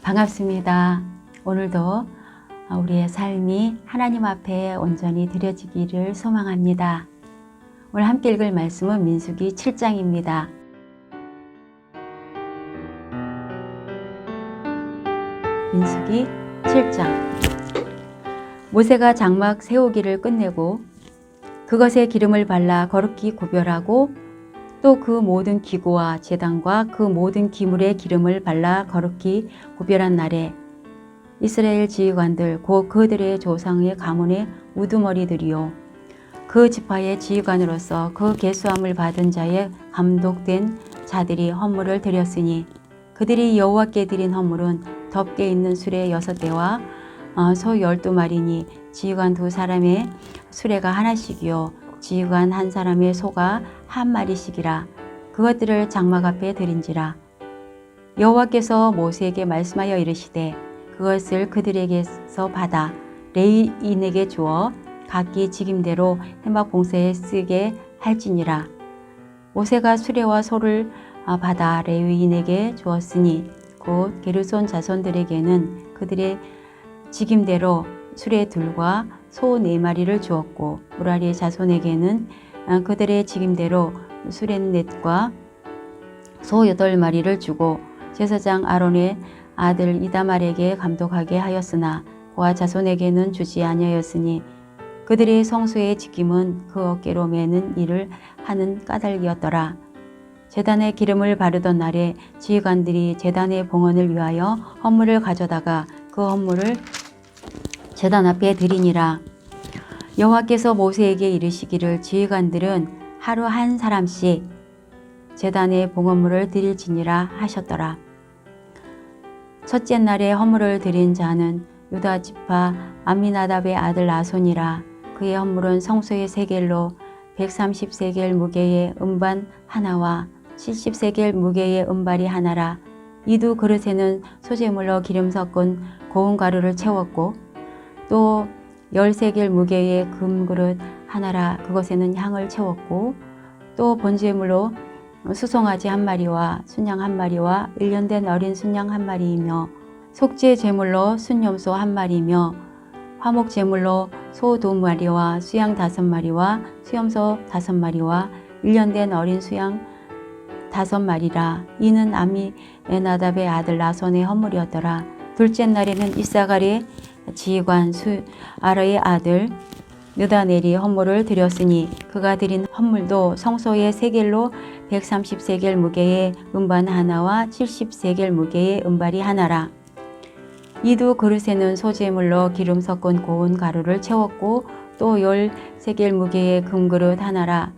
반갑습니다. 오늘도 우리의 삶이 하나님 앞에 온전히 드려지기를 소망합니다. 오늘 함께 읽을 말씀은 민수기 7장입니다. 민수기 7장. 모세가 장막 세우기를 끝내고 그것에 기름을 발라 거룩히 구별하고 또 그 모든 기구와 제단과 그 모든 기물에 기름을 발라 거룩히 구별한 날에 이스라엘 지휘관들 곧 그들의 조상의 가문의 우두머리들이요 그 지파의 지휘관으로서 그 계수함을 받은 자의 감독된 자들이 헌물을 드렸으니 그들이 여호와께 드린 헌물은 덮개 있는 수레 6대와 소 12마리니 지휘관 2사람의 수레가 하나씩이요 지휘관 1사람의 소가 1마리씩이라. 그것들을 장막 앞에 드린지라. 여호와께서 모세에게 말씀하여 이르시되 그것을 그들에게서 받아 레위인에게 주어 각기 직임대로 회막 봉사에 쓰게 할지니라. 모세가 수레와 소를 받아 레위인에게 주었으니 곧 게르손 자손들에게는 그들의 직임대로 수레 2과 소 4마리를 주었고 무라리 자손에게는 그들의 직임대로 수레 4과 소 8마리를 주고 제사장 아론의 아들 이다말에게 감독하게 하였으나 그와 자손에게는 주지 아니하였으니 그들의 성소의 직임은 그 어깨로 매는 일을 하는 까닭이었더라. 제단에 기름을 바르던 날에 지휘관들이 제단의 봉헌을 위하여 헌물을 가져다가 그 헌물을 제단 앞에 드리니라. 여호와께서 모세에게 이르시기를 지휘관들은 하루 1사람씩 제단에 봉헌물을 드릴지니라 하셨더라. 첫째 날에 헌물을 드린 자는 유다 지파 암미나답의 아들 나손이라. 그의 헌물은 성소의 세겔로 130세겔 무게의 음반 하나와 70세겔 무게의 음발이 하나라. 이 두 그릇에는 소재물로 기름 섞은 고운 가루를 채웠고 또 10세겔 무게의 금그릇 하나라. 그것에는 향을 채웠고 또 번제물로 수송아지 1마리와 순양 1마리와 1년 된 어린 순양 1마리이며 속죄 제물로 순염소 1마리이며 화목 제물로 소 2마리와 수양 5마리와 수염소 5마리와 1년 된 어린 수양 5마리라. 이는 암미나답의 아들 나손의 헌물이었더라. 둘째 날에는 이사갈의 지휘관 수아라의 아들 느다넬이 헌물을 드렸으니 그가 드린 헌물도 성소의 세겔로 130세겔 무게의 음반 하나와 70세겔 무게의 음발이 하나라. 이 두 그릇에는 소재물로 기름 섞은 고운 가루를 채웠고 또 10세겔 무게의 금그릇 하나라.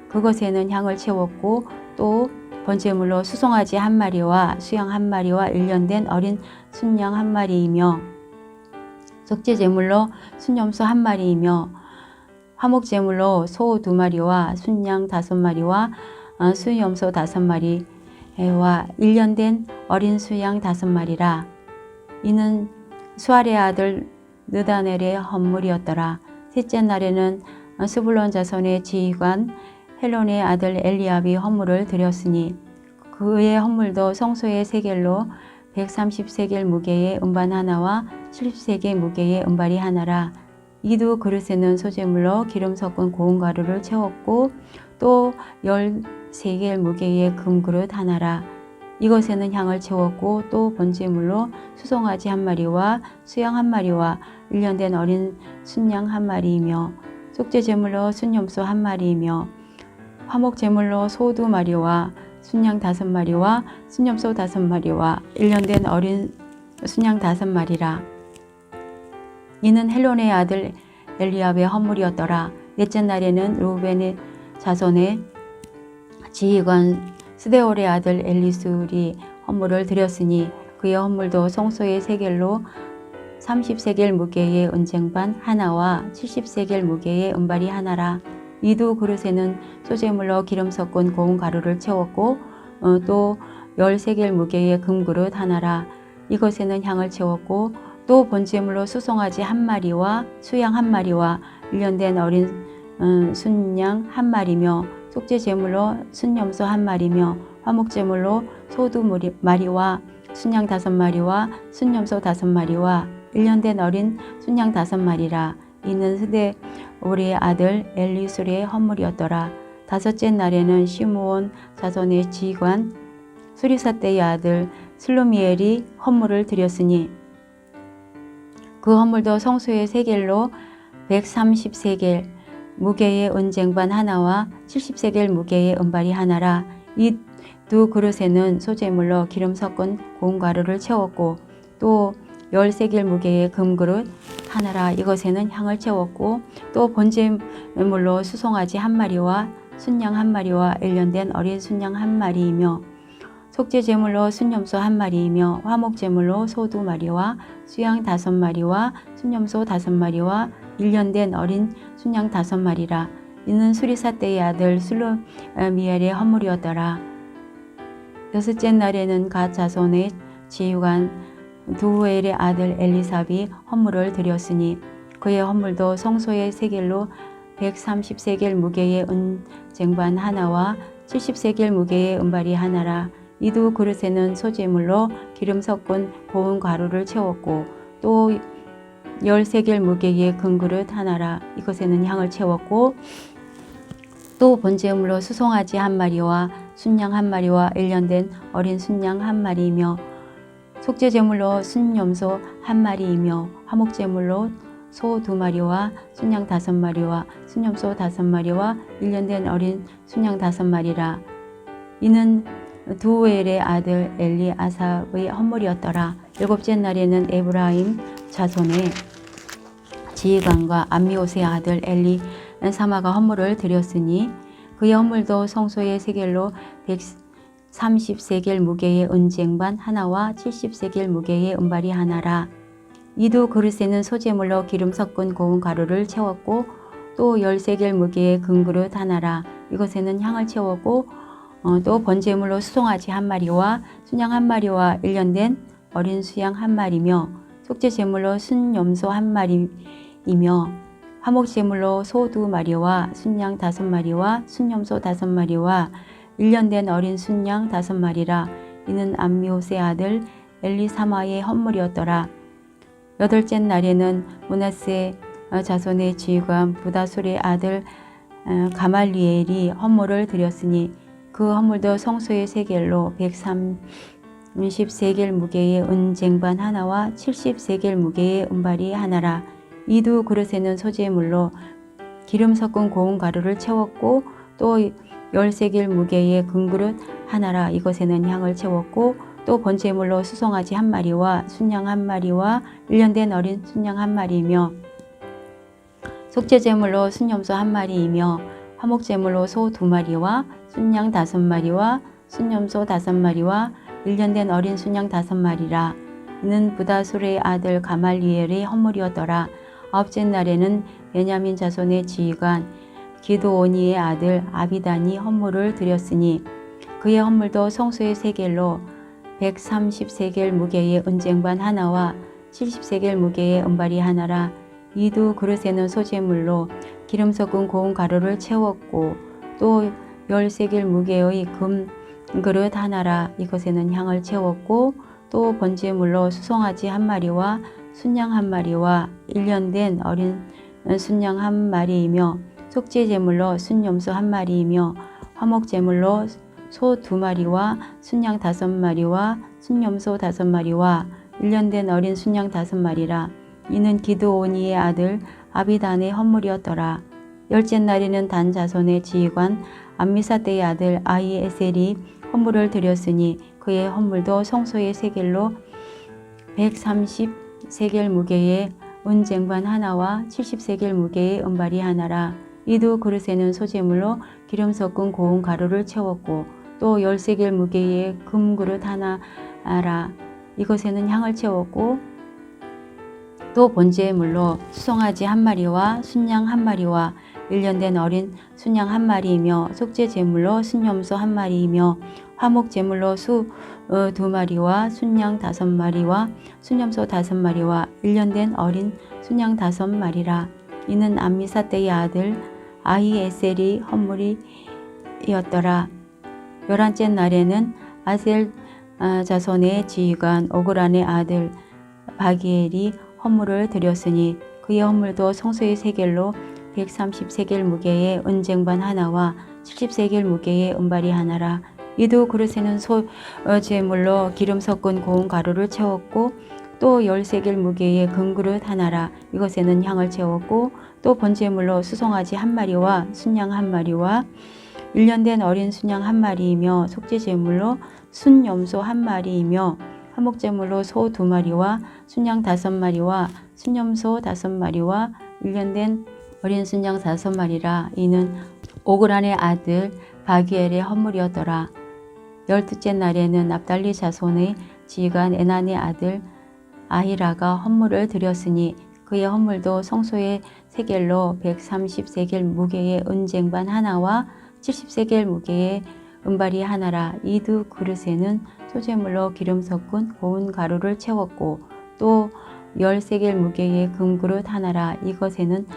그것에는 향을 채웠고 또 번제물로 수송아지 1마리와 수양 1마리와 1년 된 어린 순양 1마리이며 속죄 제물로 순염소 1마리이며 화목 제물로 소 2마리와 순양 5마리와 수염소 5마리와 1년 된 어린 수양 5마리라. 이는 수알의 아들 느다넬의 헌물이었더라. 셋째 날에는 스불론 자손의 지휘관 헬론의 아들 엘리압이 헌물을 드렸으니 그의 헌물도 성소의 세겔로 130세겔 무게의 음반 하나와 70세겔 무게의 음발이 하나라. 이 두 그릇에는 소재물로 기름 섞은 고운 가루를 채웠고 또 10세겔 무게의 금그릇 하나라. 이것에는 향을 채웠고 또 번제물로 수송아지 1마리와 수양 1마리와 1년 된 어린 순양 1마리이며 속죄 제물로 순염소 1마리이며 화목 제물로 소 2마리와 순양 5마리와 순염소 5마리와 1년 된 어린 순양 5마리라. 이는 헬론의 아들 엘리압의 헌물이었더라. 넷째 날에는 르우벤의 자손의 지휘관 스데올의 아들 엘리술이 헌물을 드렸으니 그의 헌물도 성소의 세겔로 30세겔 무게의 은쟁반 하나와 70세겔 무게의 은발이 하나라. 이 두 그릇에는 소재물로 기름 섞은 고운 가루를 채웠고 또 10세겔 무게의 금그릇 하나라. 이것에는 향을 채웠고 또 번제물로 수송아지 1마리와 수양 1마리와 1년 된 어린 순양 1마리며 속죄 제물로 순염소 1마리며 화목제물로 소 2마리와 순양 5마리와 순염소 5마리와 1년 된 어린 순양 5마리라. 이는 스데오리의 아들 엘리술의 헌물이었더라. 다섯째 날에는 시므온 자손의 지휘관 수리사떼의 아들 슬루미엘이 헌물을 드렸으니 그 헌물도 성소의 세겔로 130세겔 무게의 은쟁반 하나와 70세겔 무게의 은발이 하나라. 이 두 그릇에는 소재물로 기름 섞은 고운 가루를 채웠고 또 10세겔 무게의 금그릇 하나라. 이것에는 향을 채웠고 또 번제물로 수송아지 1마리와 순양 1마리와 1년 된 어린 순양 1마리이며 속죄제물로 순염소 1마리이며 화목제물로 소 2마리와 수양 5마리와 순염소 5마리와 1년 된 어린 순양 5마리라. 이는 수리사떼의 아들 슬루미엘의 헌물이었더라. 여섯째 날에는 갓 자손의 지휘관 두후엘의 아들 엘리삽이 헌물을 드렸으니 그의 헌물도 성소의 세겔로 130세겔 무게의 은쟁반 하나와 70세겔 무게의 은발이 하나라. 이 두 그릇에는 소재물로 기름 섞은 고운 가루를 채웠고 또 10세겔 무게의 금그릇 하나라. 이것에는 향을 채웠고 또 번제물로 수송아지 1마리와 순양 1마리와 1년 된 어린 순양 1마리이며 속죄제물로 순염소 1마리이며 화목제물로 소 2마리와 순양 5마리와 순염소 5마리와 1년 된 어린 순양 5마리라. 이는 두우엘의 아들 엘리아삽의 헌물이었더라. 일곱째 날에는 에브라임 자손의 지휘관과 암미옷의 아들 엘리사마가 헌물을 드렸으니 그의 헌물도 성소의 세겔로 130세겔 무게의 은쟁반 하나와 70세겔 무게의 은발이 하나라. 이 두 그릇에는 소재물로 기름 섞은 고운 가루를 채웠고 또 10세겔 무게의 금그릇 하나라. 이것에는 향을 채웠고 또 번제물로 수송아지 1마리와 순양 1마리와 1년 된 어린 수양 1마리며 속죄제물로 순염소 1마리이며 화목제물로 소 2마리와 순양 5마리와 순염소 5마리와 1년 된 어린 순양 5마리라. 이는 암미옷의 아들 엘리사마의 헌물이었더라. 여덟째 날에는 므낫세 자손의 지휘관 부다술의 아들 가말리엘이 헌물을 드렸으니 그 헌물도 성소의 세겔로 130세겔 무게의 은쟁반 하나와 70세겔 무게의 은발이 하나라. 이 두 그릇에는 소재물로 기름 섞은 고운 가루를 채웠고 또 10세겔 무게의 금그릇 하나라. 이것에는 향을 채웠고 또 번제물로 수송아지 1마리와 순양 1마리와 1년 된 어린 순양 1마리이며 속죄제물로 순염소 1마리이며 화목제물로 소 2마리와 순양 5마리와 순염소 5마리와 1년 된 어린 순양 5마리라. 이는 부다술의 아들 가말리엘의 헌물이었더라. 아홉째 날에는 베냐민 자손의 지휘관 기드오니의 아들 아비단이 헌물을 드렸으니 그의 헌물도 성소의 세겔로 130세겔 무게의 은쟁반 하나와 70세겔 무게의 은발이 하나라. 이 두 그릇에는 소재물로 기름 섞은 고운 가루를 채웠고 또 10세겔 무게의 금 그릇 하나라. 이것에는 향을 채웠고 또 번제물로 수송아지 1마리와 순양 1마리와 1년 된 어린 순양 1마리이며 속죄제물로 순염소 1마리이며 화목제물로 소 2마리와 순양 5마리와 순염소 5마리와 1년 된 어린 순양 5마리라. 이는 기드오니의 아들 아비단의 헌물이었더라. 열째 날에는 단 자손의 지휘관 암미사떼의 아들 아히에셀이 헌물을 드렸으니 그의 헌물도 성소의 세겔로 130세겔 무게의 은쟁반 하나와 70세겔 무게의 은발이 하나라. 이 두 그릇에는 소재물로 기름 섞은 고운 가루를 채웠고 또 10세겔 무게의 금그릇 하나라. 이것에는 향을 채웠고 또 번제물로 수송아지 1마리와 순양 1마리와 1년 된 어린 순양 1마리이며 속죄제물로 순염소 1마리이며 화목제물로 수 2마리와 순양 5마리와 순염소 5마리와 1년 된 어린 순양 5마리라. 이는 암미사떼의 아들 아히에셀이 헌물이었더라. 11째 날에는 아셀 자손의 지휘관 오그란의 아들 바기엘이 헌물을 드렸으니 그의 헌물도 성소의 세겔로 130세겔 무게의 은쟁반 하나와 70세겔 무게의 은발이 하나라. 이도 그릇에는 소제물로 기름 섞은 고운 가루를 채웠고 또 10세겔 무게의 금그릇 하나라. 이것에는 향을 채웠고 또 번제물로 수송아지 한 마리와 순양 한 마리와 1년 된 어린 순양 한 마리이며 속죄제물로 순염소 한 마리이며 화목제물로 소 2마리와 순양 5마리와 순염소 5마리와 1년 된 어린 순양 5마리라. 이는 오그란의 아들 바기엘의 헌물이었더라. 12째 날에는 납달리 자손의 지휘관 에난의 아들 아히라가 헌물을 드렸으니 그의 헌물도 성소의 세겔로 130세겔 무게의 은쟁반 하나와 70세겔 무게의 은발이 하나라. 이 두 그릇에는 소제물로 기름 섞은 고운 가루를 채웠고 또 10세겔 무게의 금그릇 하나라. 이것에는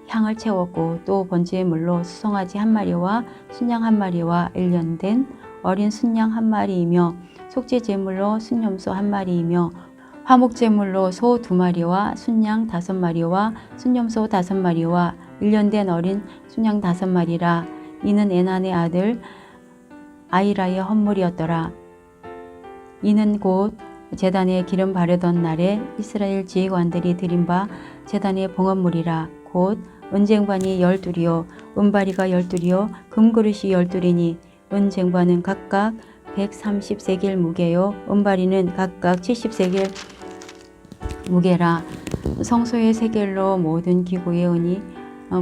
향을 채웠고 또 번제물로 수송아지 한 마리와 순양 한 마리와 1년 된 어린 순양 한 마리이며 속죄제물로 순염소 한 마리이며 화목제물로 소 2마리와 순양 5마리와 순염소 5마리와 1년 된 어린 순양 5마리라. 이는 에난의 아들 아히라의 헌물이었더라. 이는 곧 제단에 기름 바르던 날에 이스라엘 지휘관들이 드린 바 제단의 봉헌물이라. 곧 은쟁반이 12이요 은바리가 12이요 금그릇이 12이니 은쟁반은 각각 130세겔 무게요 은바리는 각각 70세겔 무게라. 성소의 세겔로 모든 기구의 은이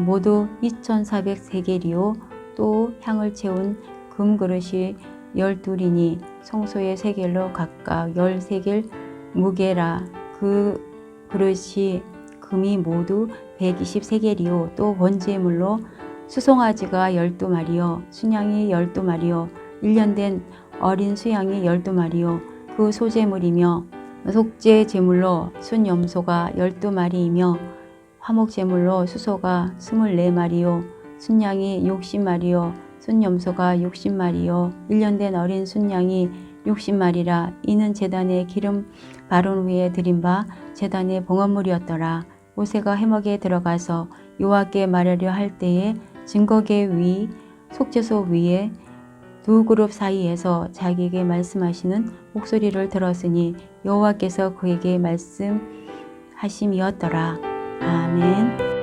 모두 2400세겔이요 또 향을 채운 금그릇이 12이니 성소의 세겔로 각각 10세겔 무게라. 그 그릇이 금이 모두 120세겔이요 또 번제물로 수송아지가 12마리요 순양이 12마리요 1년 된 어린 수양이 12마리요 그 소제물이며 속죄제물로 순염소가 12마리이며 화목제물로 수소가 24마리요 순양이 60마리요 순염소가 60마리요 1년 된 어린 순양이 60마리라. 이는 제단에 기름 바른 후에 드린 바 제단의 봉헌물이었더라. 모세가 회막에 들어가서 여호와께 말하려 할 때에 증거계 위 속죄소 위에 두 그룹 사이에서 자기에게 말씀하시는 목소리를 들었으니 여호와께서 그에게 말씀하심이었더라. 아멘.